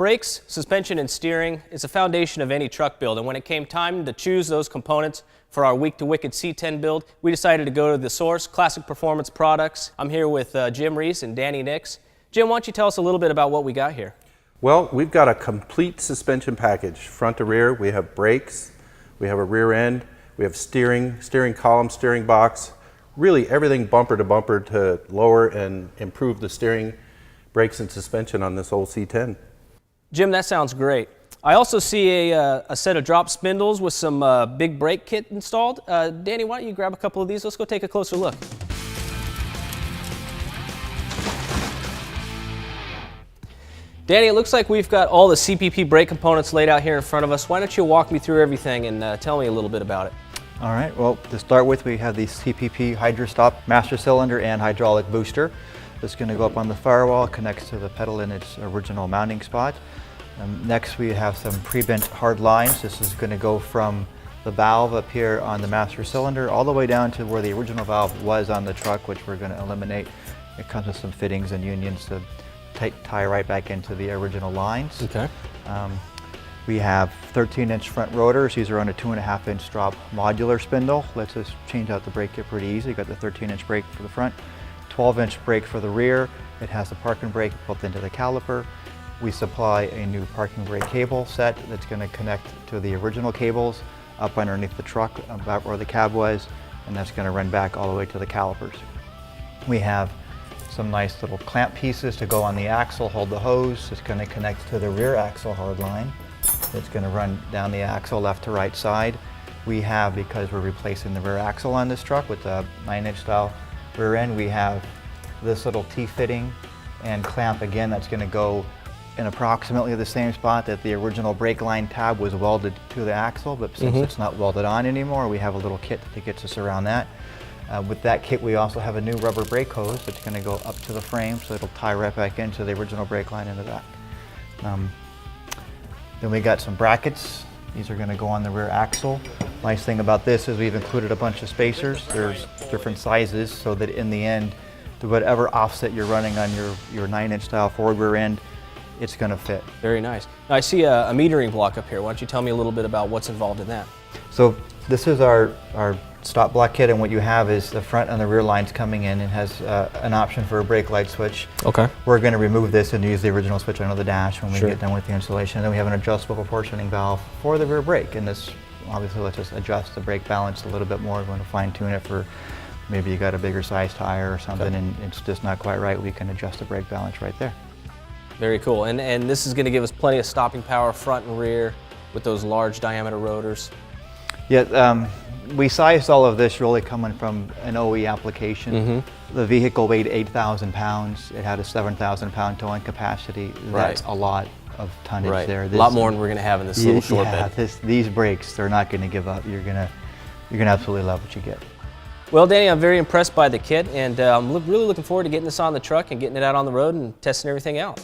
Brakes, suspension, and steering is the foundation of any truck build, and when it came time to choose those components for our Week to Wicked C10 build, we decided to go to the source, Classic Performance Products. I'm here with Jim Reese and Danny Nix. Jim, why don't you tell us a little bit about what we got here? Well, we've got a complete suspension package, front to rear. We have brakes, we have a rear end, we have steering column, steering box, really everything bumper to bumper to lower and improve the steering, brakes, and suspension on this old C10. Jim, that sounds great. I also see a set of drop spindles with some big brake kit installed. Danny, why don't you grab a couple of these? Let's go take a closer look. Danny, it looks like we've got all the CPP brake components laid out here in front of us. Why don't you walk me through everything and tell me a little bit about it? All right, well, to start with, we have the CPP Hydrastop master cylinder and hydraulic booster. It's going to go up on the firewall, connects to the pedal in its original mounting spot. Next, we have some pre-bent hard lines. This is going to go from the valve up here on the master cylinder all the way down to where the original valve was on the truck, which we're going to eliminate. It comes with some fittings and unions to tie right back into the original lines. Okay. We have 13-inch front rotors. These are on a 2.5-inch drop modular spindle. Lets us change out the brake kit pretty easy. Got the 13-inch brake for the front, 12-inch brake for the rear. It has a parking brake built into the caliper. We supply a new parking brake cable set that's going to connect to the original cables up underneath the truck about where the cab was, and that's going to run back all the way to the calipers. We have some nice little clamp pieces to go on the axle, hold the hose. It's going to connect to the rear axle hard line. It's going to run down the axle left to right side. We have, because we're replacing the rear axle on this truck with a 9-inch style rear end, we have this little T-fitting and clamp again that's going to go in approximately the same spot that the original brake line tab was welded to the axle, but since it's not welded on anymore, we have a little kit that gets us around that. With that kit, we also have a new rubber brake hose that's going to go up to the frame, so it'll tie right back into the original brake line in the back. Then we got some brackets. These are going to go on the rear axle. Nice thing about this is we've included a bunch of spacers. There's different sizes so that in the end, to whatever offset you're running on your 9-inch style forward rear end, it's going to fit. Very nice. Now I see a metering block up here. Why don't you tell me a little bit about what's involved in that? So this is our stop block kit, and what you have is the front and the rear lines coming in. It has an option for a brake light switch. Okay. We're going to remove this and use the original switch under the dash when we get done with the installation. And then we have an adjustable proportioning valve for the rear brake, and this obviously lets us adjust the brake balance a little bit more. We want to fine tune it for maybe you got a bigger size tire or something and it's just not quite right. We can adjust the brake balance right there. Very cool. And this is going to give us plenty of stopping power front and rear with those large diameter rotors. Yeah, we sized all of this really coming from an OE application. The vehicle weighed 8,000 pounds. It had a 7,000 pound towing capacity. That's a lot of tonnage there. A lot more than we're going to have in this little short bed. These brakes, they're not going to give up. You're gonna absolutely love what you get. Well, Danny, I'm very impressed by the kit, and I'm really looking forward to getting this on the truck and getting it out on the road and testing everything out.